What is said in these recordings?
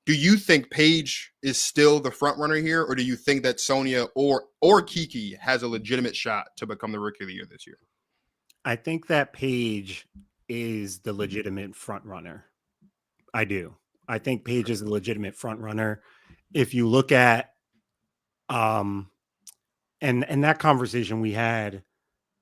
Do you think Paige is still the front runner here, or do you think that Sonia or Kiki has a legitimate shot to become the Rookie of the Year this year? I think that Paige is the legitimate front runner. I do. I think Paige is a legitimate front runner. If you look at and that conversation we had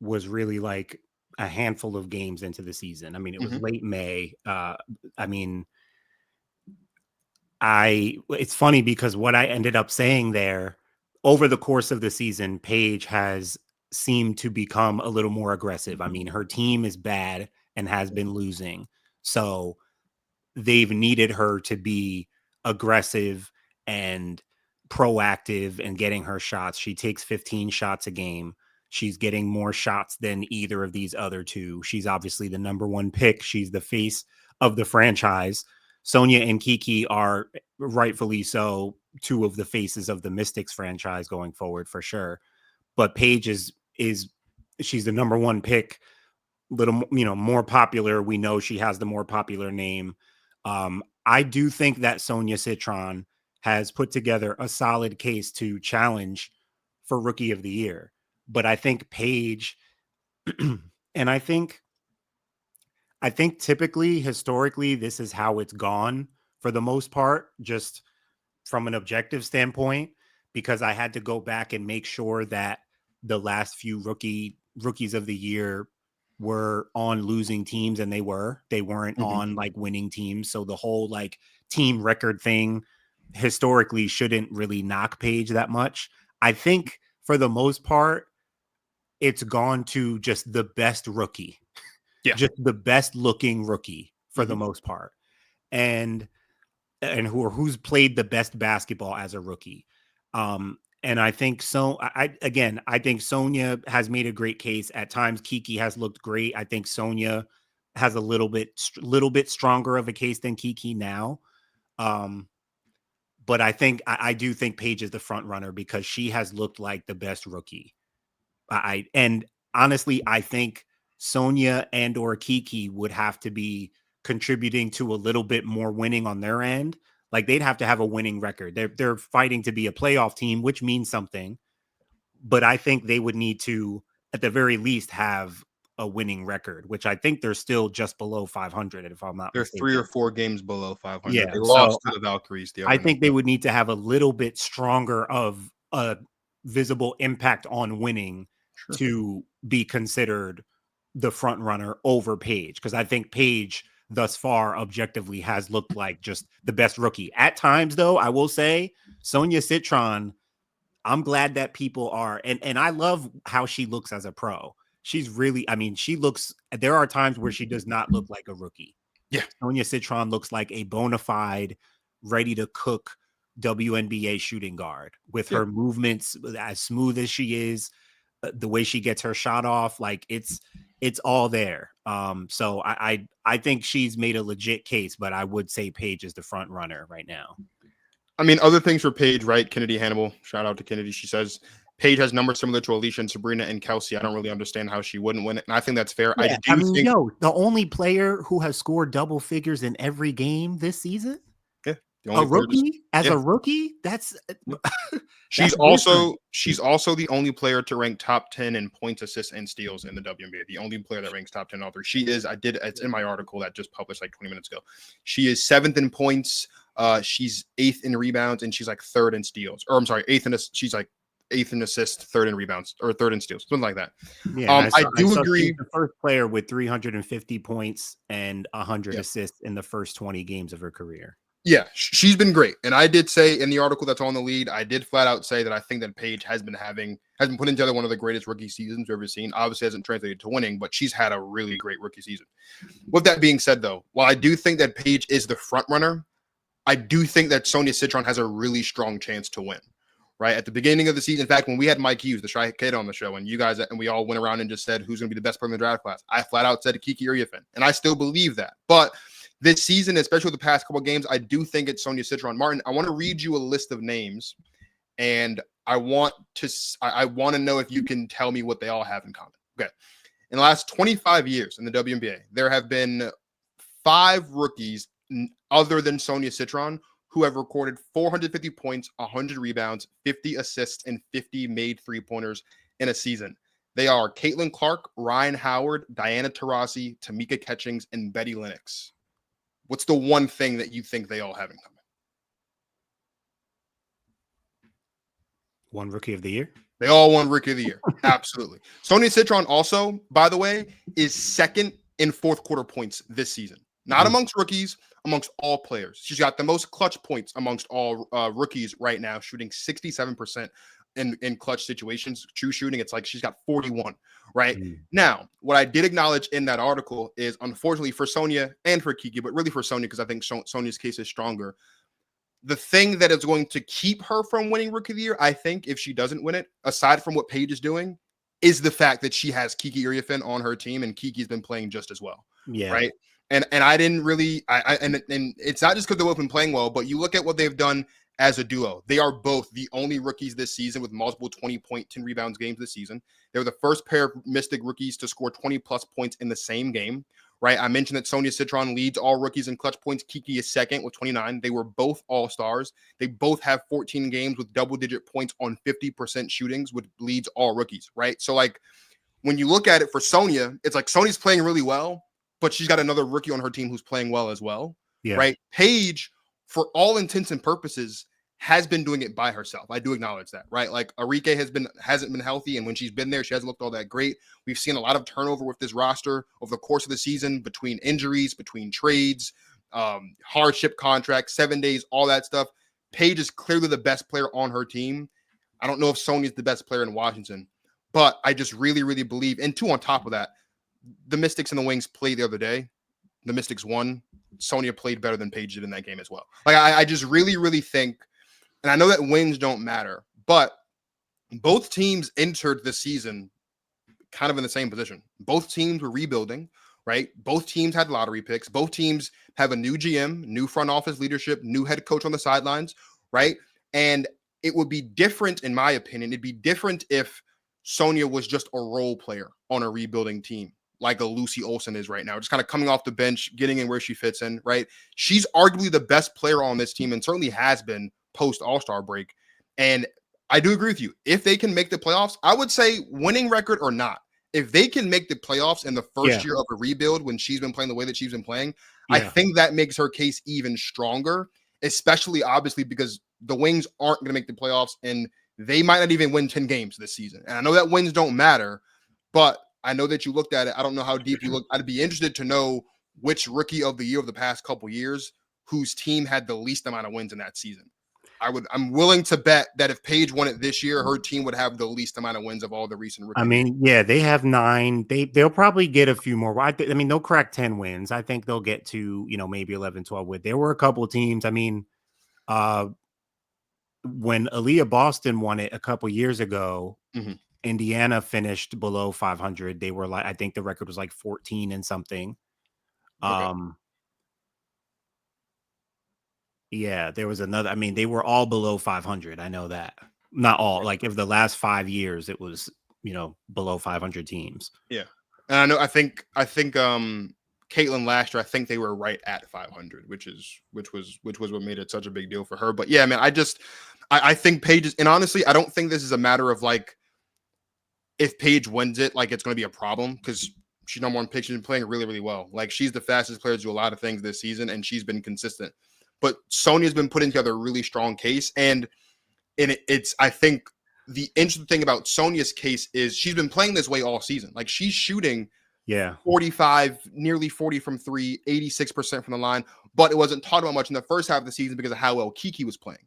was really like a handful of games into the season. I mean, it was late May. I mean, it's funny because what I ended up saying there over the course of the season, Paige has seemed to become a little more aggressive. I mean, her team is bad and has been losing. So they've needed her to be aggressive and proactive and getting her shots. She takes 15 shots a game. She's getting more shots than either of these other two. She's obviously the number one pick. She's the face of the franchise. Sonia and Kiki are rightfully so two of the faces of the Mystics franchise going forward for sure. But Paige is she's the number one pick, little, more popular. We know she has the more popular name. I do think that Sonia Citron has put together a solid case to challenge for Rookie of the Year. But I think Paige, and I think typically, historically, this is how it's gone for the most part, just from an objective standpoint, because I had to go back and make sure that the last few rookies of the year were on losing teams, and they weren't on like winning teams. So the whole like team record thing historically shouldn't really knock Paige that much. I think for the most part, it's gone to just the best rookie, just the best looking rookie for the most part, and who's played the best basketball as a rookie. And I think so. I think Sonia has made a great case. At times, Kiki has looked great. I think Sonia has a little bit stronger of a case than Kiki now. But I do think Paige is the front runner because she has looked like the best rookie. And honestly, I think Sonia and or Kiki would have to be contributing to a little bit more winning on their end. Like they'd have to have a winning record. They're fighting to be a playoff team, which means something. But I think they would need to, at the very least, have a winning record, which I think they're still just below 500. If I'm not They're mistaken. 3 or 4 games below 500. Yeah, They lost to the Valkyries. I think they would need to have a little bit stronger of a visible impact on winning to be considered the front runner over Paige, because I think Paige thus far objectively has looked like just the best rookie. At times, though, I will say Sonia Citron, I'm glad that people are, and I love how she looks as a pro. She's really, I mean, there are times where she does not look like a rookie. Yeah. Sonia Citron looks like a bona fide, ready to cook WNBA shooting guard with her movements as smooth as she is, the way she gets her shot off, like it's all there. So I think she's made a legit case, but I would say Paige is the front runner right now. I mean, other things for Paige, right? Kennedy Hannibal, shout out to Kennedy. She says Paige has numbers similar to Alicia and Sabrina and Kelsey. I don't really understand how she wouldn't win it, and I think that's fair. Yeah, the only player who has scored double figures in every game this season. A rookie a rookie, that's she's also the only player to rank top 10 in points, assists, and steals in the WNBA. The only player that ranks top 10 all three. She is. It's in my article that just published like 20 minutes ago. She is 7th in points. She's 8th in rebounds, and she's like 3rd in steals. Or I'm sorry, 8th in. She's like 8th in assists, 3rd in rebounds, or 3rd in steals, something like that. Yeah, I do agree. The first player with 350 points and 100 assists in the first 20 games of her career. Yeah, she's been great. And I did say in the article that's on the lead, I did flat out say that I think that Paige has been putting together one of the greatest rookie seasons we've ever seen. Obviously hasn't translated to winning, but she's had a really great rookie season. With that being said, though, while I do think that Paige is the front runner, I do think that Sonia Citron has a really strong chance to win. Right at the beginning of the season, in fact, when we had Mike Hughes, the Shy Kid, on the show, and you guys and we all went around and just said who's going to be the best player in the draft class, I flat out said Kiki Uriafin, and I still believe that. But this season, especially with the past couple of games, I do think it's Sonia Citron. Martin, I want to read you a list of names, and I want to know if you can tell me what they all have in common. Okay. In the last 25 years in the WNBA, there have been 5 rookies other than Sonia Citron who have recorded 450 points, 100 rebounds, 50 assists, and 50 made three-pointers in a season. They are Caitlin Clark, Ryan Howard, Diana Taurasi, Tamika Catchings, and Betty Lennox. What's the one thing that you think they all have in common? One Rookie of the Year? They all won Rookie of the Year. Absolutely. Sonia Citron also, by the way, is second in fourth quarter points this season. Not amongst rookies, amongst all players. She's got the most clutch points amongst all rookies right now, shooting 67% in clutch situations. True shooting, it's like she's got 41, right? Now, what I did acknowledge in that article is, unfortunately for Sonia and for Kiki, but really for Sonia, because I think Sonia's case is stronger, the thing that is going to keep her from winning Rookie of the Year, I think, if she doesn't win it, aside from what Paige is doing, is the fact that she has Kiki Iriafen on her team, and Kiki's been playing just as well. Yeah. Right. And I didn't really, and it's not just because they've been playing well, but you look at what they've done as a duo. They are both the only rookies this season with multiple 20-point, 10 rebounds games this season. They were the first pair of Mystic rookies to score 20-plus points in the same game. Right. I mentioned that Sonia Citron leads all rookies in clutch points. Kiki is second with 29. They were both all-stars. They both have 14 games with double-digit points on 50% shootings, which leads all rookies. Right. So, like, when you look at it for Sonia, it's like Sonia's playing really well, but she's got another rookie on her team who's playing well as well. Yeah. Right. Paige, for all intents and purposes, has been doing it by herself. I do acknowledge that, right? Like, Arike hasn't been healthy, and when she's been there, she hasn't looked all that great. We've seen a lot of turnover with this roster over the course of the season, between injuries, between trades, hardship contracts, 7 days, all that stuff. Paige is clearly the best player on her team. I don't know if Sonia's the best player in Washington, but I just really, really believe. And two, on top of that, the Mystics and the Wings played the other day. The Mystics won. Sonia played better than Paige did in that game as well. Like, I just really, really think. And I know that wins don't matter, but both teams entered the season kind of in the same position. Both teams were rebuilding, right? Both teams had lottery picks. Both teams have a new GM, new front office leadership, new head coach on the sidelines, right? And it would be different, in my opinion. It'd be different if Sonia was just a role player on a rebuilding team, like a Lucy Olsen is right now, just kind of coming off the bench, getting in where she fits in, right? She's arguably the best player on this team, and certainly has been post All-Star break. And I do agree with you. If they can make the playoffs, I would say, winning record or not, if they can make the playoffs in the first year of a rebuild, when she's been playing the way that she's been playing, I think that makes her case even stronger, especially obviously because the Wings aren't going to make the playoffs, and they might not even win 10 games this season. And I know that wins don't matter, but I know that you looked at it. I don't know how deep you looked. I'd be interested to know which Rookie of the Year of the past couple years whose team had the least amount of wins in that season. I'm willing to bet that if Paige won it this year, her team would have the least amount of wins of all the recent rookies. I mean, yeah, they have 9. They'll probably get a few more. I mean, they'll crack 10 wins. I think they'll get to, maybe 11, 12 wins. There were a couple of teams. I mean, when Aaliyah Boston won it a couple years ago, Indiana finished below 500. They were like, I think the record was like 14 and something. Okay. Yeah, there was another. I mean, they were all below 500. I know that. Not all. Like, if the last 5 years, it was, below 500 teams. Yeah, and I know. I think. Caitlin last year, I think they were right at 500, which was what made it such a big deal for her. But yeah, man, I think Paige is, and honestly, I don't think this is a matter of like, if Paige wins it, like, it's going to be a problem, because she's number one pick. She's been playing really, really well. Like, she's the fastest player to do a lot of things this season, and she's been consistent. But Sonia's been putting together a really strong case. And it's, I think the interesting thing about Sonia's case is she's been playing this way all season. Like, she's shooting 45, nearly 40 from three, 86% from the line. But it wasn't talked about much in the first half of the season because of how well Kiki was playing.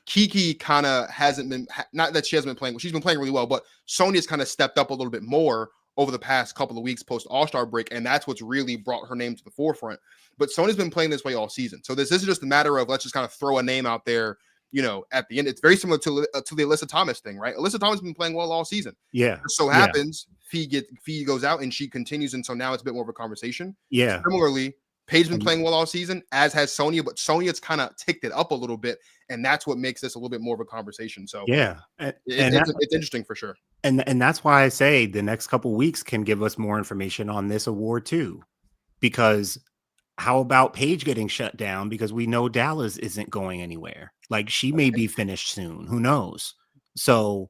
Kiki kind of hasn't been, not that she hasn't been playing, she's been playing really well, but Sonia's kind of stepped up a little bit more over the past couple of weeks post All-Star break, and that's what's really brought her name to the forefront. But Sonia's been playing this way all season. So this isn't just a matter of, let's just kind of throw a name out there, at the end. It's very similar to the Alyssa Thomas thing, right? Alyssa Thomas has been playing well all season. Yeah. It so happens, Fee goes out and she continues, and so now it's a bit more of a conversation. Yeah. Similarly, Paige's been playing well all season, as has Sonia, but Sonia's kind of ticked it up a little bit, and that's what makes this a little bit more of a conversation. So yeah, it's interesting for sure. And that's why I say the next couple of weeks can give us more information on this award too, because how about Paige getting shut down because we know Dallas isn't going anywhere? Like she may be finished soon. Who knows? So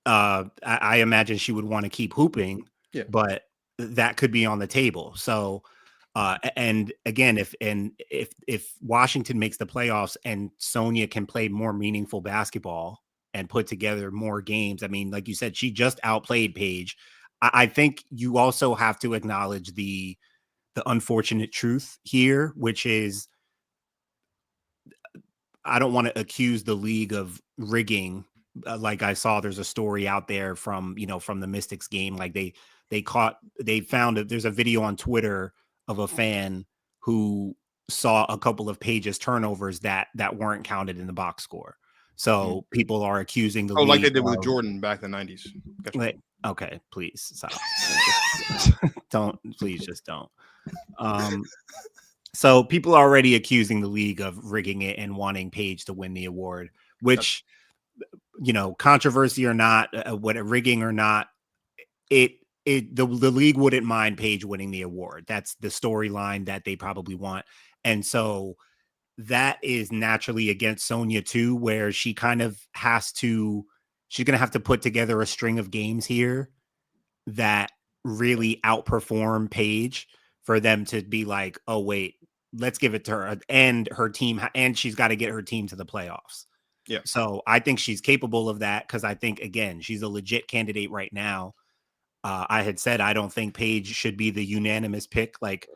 I imagine she would want to keep hooping, Yeah. but that could be on the table. So and again, if Washington makes the playoffs and Sonia can play more meaningful basketball and put together more games, I mean, like you said, she just outplayed Paige. I think you also have to acknowledge the unfortunate truth here, which is I don't want to accuse the league of rigging. Like I saw, there's a story out there from from the Mystics game. Like they found there's a video on Twitter of a fan who saw a couple of Paige's turnovers that weren't counted in the box score. So people are accusing the league. Like they did with Jordan back in the 90s. Gotcha. Like, okay, please stop. Please just don't. So people are already accusing the league of rigging it and wanting Paige to win the award, which, controversy or not, what rigging or not, the league wouldn't mind Paige winning the award. That's the storyline that they probably want. And so that is naturally against Sonia too, where she kind of she's going to have to put together a string of games here that really outperform Paige for them to be like, oh, wait, let's give it to her and her team. And she's got to get her team to the playoffs. Yeah. So I think she's capable of that because I think, again, she's a legit candidate right now. I had said I don't think Paige should be the unanimous pick. Like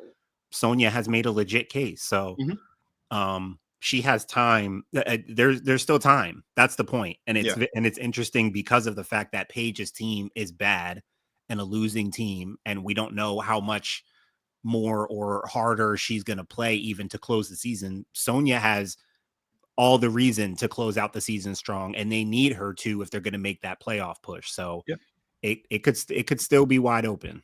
Sonia has made a legit case. So she has time. There's still time. That's the point. And it's interesting because of the fact that Paige's team is bad and a losing team. And we don't know how much more or harder she's going to play even to close the season. Sonia has all the reason to close out the season strong, and they need her to if they're going to make that playoff push. So it could still be wide open.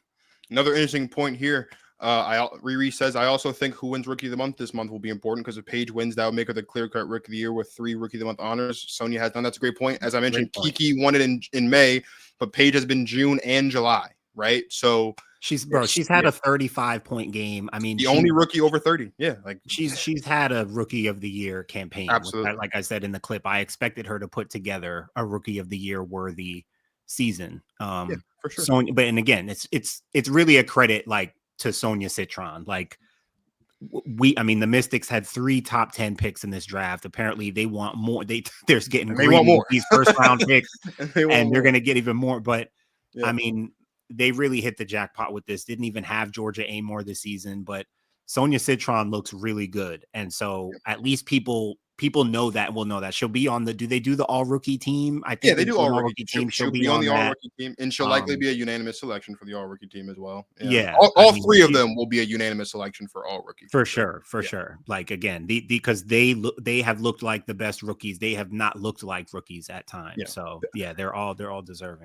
Another interesting point here. Riri says, I also think who wins Rookie of the Month this month will be important because if Paige wins, that will make her the clear-cut Rookie of the Year with 3 Rookie of the Month honors. Sonia has done. That's a great point. As I mentioned, Kiki won it in May, but Paige has been June and July, right? So she's had a 35-point game. I mean, the only rookie over 30. Yeah, like she's had a Rookie of the Year campaign. Absolutely. Like I said in the clip, I expected her to put together a Rookie of the Year worthy season. For sure. Sonia, and again, it's really a credit like to Sonia Citron. Like the Mystics had 3 top 10 picks in this draft. Apparently they want more. They're getting greedy want more. with these first round picks and they're going to get even more. But yeah. I mean, they really hit the jackpot with this. Didn't even have Georgia Amore this season, but Sonia Citron looks really good. And so at least people know that will know that she'll be on do they do the all rookie team? I think they do all rookie team. She'll be on the all rookie team, and she'll likely be a unanimous selection for the all rookie team as well. All 3 of them will be a unanimous selection for all rookie for sure. Like again, because they have looked like the best rookies. They have not looked like rookies at times. So they're all deserving.